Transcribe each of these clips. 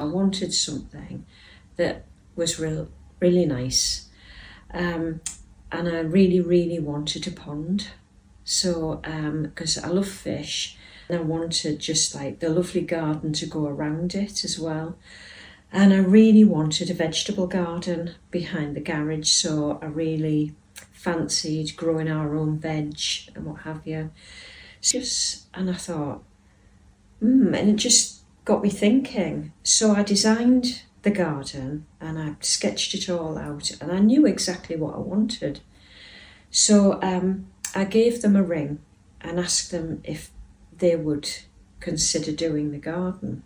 I wanted something that was really nice, and I really wanted a pond. So, because I love fish, and I wanted just like the lovely garden to go around it as well. And I really wanted a vegetable garden behind the garage, so I really fancied growing our own veg and what have you. And I thought, and it just got me thinking. So I designed the garden and I sketched it all out, and I knew exactly what I wanted. So I gave them a ring and asked them if they would consider doing the garden.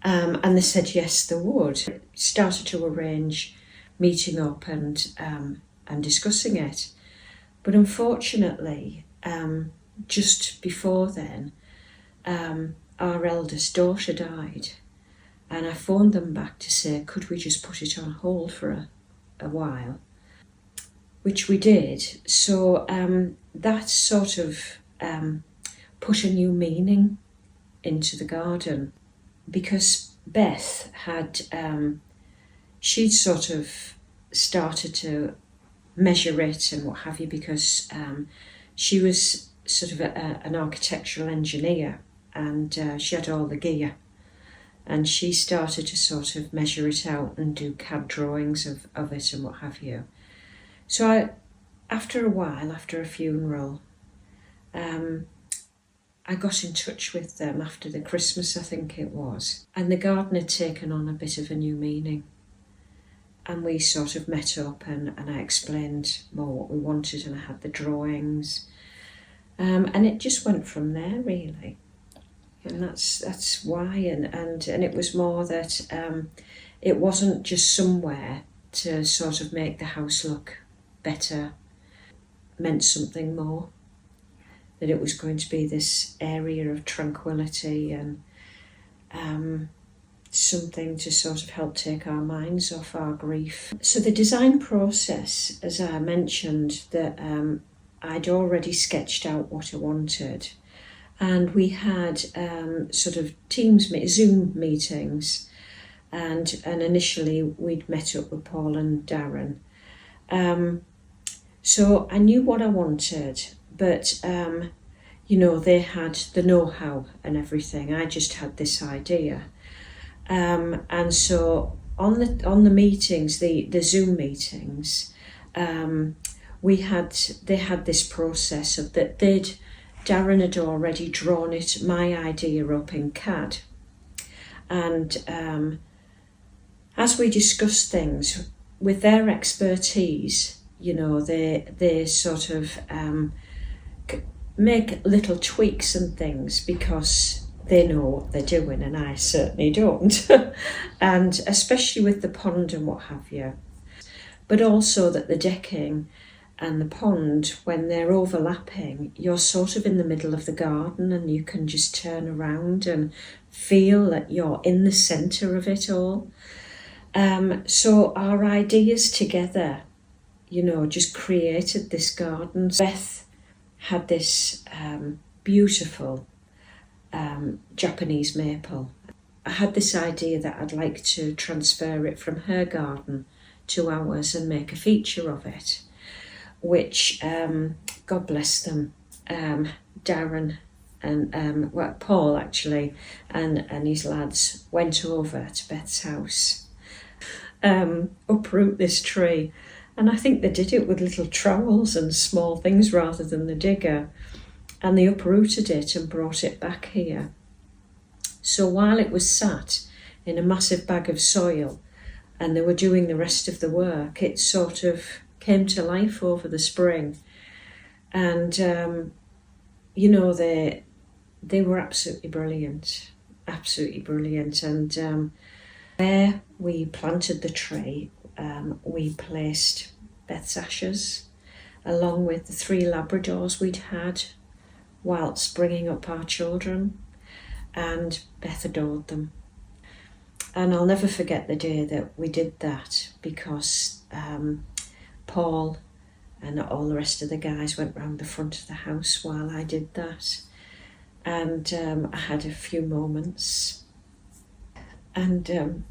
And they said yes, they would. Started to arrange meeting up and discussing it. But unfortunately, just before then, our eldest daughter died, and I phoned them back to say, could we just put it on hold for a while? Which we did. So that sort of put a new meaning into the garden, because Beth had, she'd sort of started to measure it and what have you, because she was sort of an architectural engineer, and she had all the gear, and she started to sort of measure it out and do CAD drawings of it and what have you. So after a while, after a funeral, I got in touch with them after the Christmas, I think it was, and the garden had taken on a bit of a new meaning. And we sort of met up, and I explained more what we wanted, and I had the drawings, and it just went from there really. And that's why, and it was more that it wasn't just somewhere to sort of make the house look better, meant something more, that it was going to be this area of tranquility and something to sort of help take our minds off our grief. So the design process, as I mentioned, that I'd already sketched out what I wanted, and we had sort of Zoom meetings, and initially we'd met up with Paul and Darren. So I knew what I wanted, but they had the know-how and everything. I just had this idea. And so on the meetings, the Zoom meetings, they had this process of that Darren had already drawn my idea up in CAD. And as we discussed things, with their expertise, they sort of make little tweaks and things because they know what they're doing, and I certainly don't. And especially with the pond and what have you. But also that the decking and the pond, when they're overlapping, you're sort of in the middle of the garden, and you can just turn around and feel that you're in the centre of it all. So our ideas together, just created this garden. Beth had this beautiful Japanese maple. I had this idea that I'd like to transfer it from her garden to ours and make a feature of it, which, God bless them, Darren and Paul actually, and his lads went over to Beth's house, uproot this tree. And I think they did it with little trowels and small things rather than the digger. And they uprooted it and brought it back here. So while it was sat in a massive bag of soil and they were doing the rest of the work, it sort of came to life over the spring. And, they were absolutely brilliant. And where we planted the tree, we placed Beth's ashes along with the 3 Labradors we'd had whilst bringing up our children, and Beth adored them. And I'll never forget the day that we did that, because Paul and all the rest of the guys went round the front of the house while I did that, and I had a few moments. And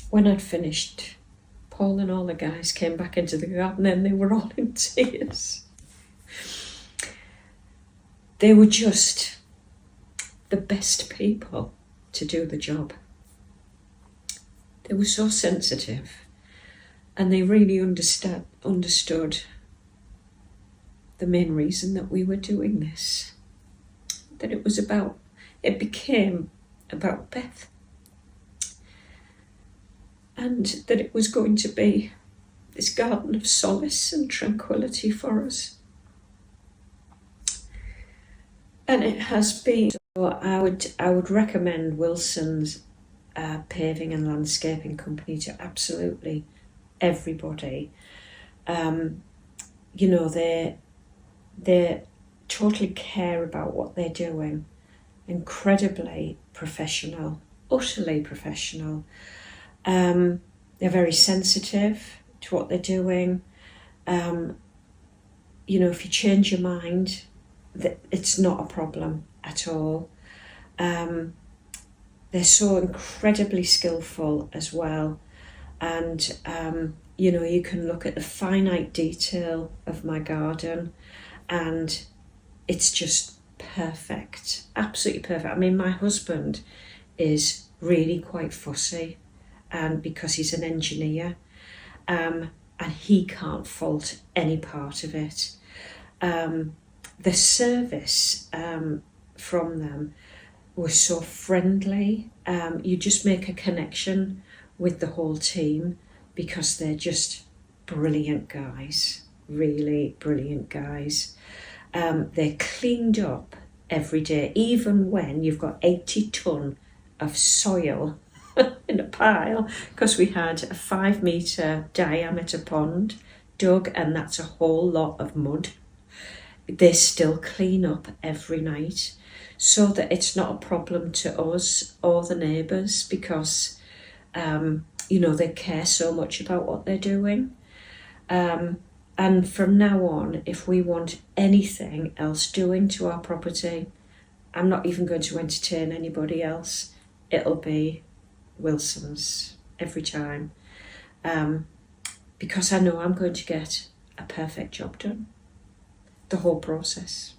when I'd finished, Paul and all the guys came back into the garden and they were all in tears. They were just the best people to do the job. They were so sensitive, and they really understood the main reason that we were doing this. That it became about Beth. And that it was going to be this garden of solace and tranquility for us. And it has been. So I would recommend Wilson's Paving and Landscaping Company to absolutely everybody. They totally care about what they're doing. Incredibly professional, utterly professional. They're very sensitive to what they're doing. If you change your mind, it's not a problem at all. They're so incredibly skillful as well. And, you can look at the finite detail of my garden and it's just perfect, absolutely perfect. I mean, my husband is really quite fussy, and because he's an engineer, and he can't fault any part of it. The service from them was so friendly. You just make a connection with the whole team because they're just brilliant guys, really brilliant guys. They're cleaned up every day, even when you've got 80 tonne of soil in a pile, because we had a 5 metre diameter pond dug, and that's a whole lot of mud. They still clean up every night so that it's not a problem to us or the neighbours, because they care so much about what they're doing. And from now on, if we want anything else doing to our property, I'm not even going to entertain anybody else. It'll be Wilson's every time, because I know I'm going to get a perfect job done, the whole process.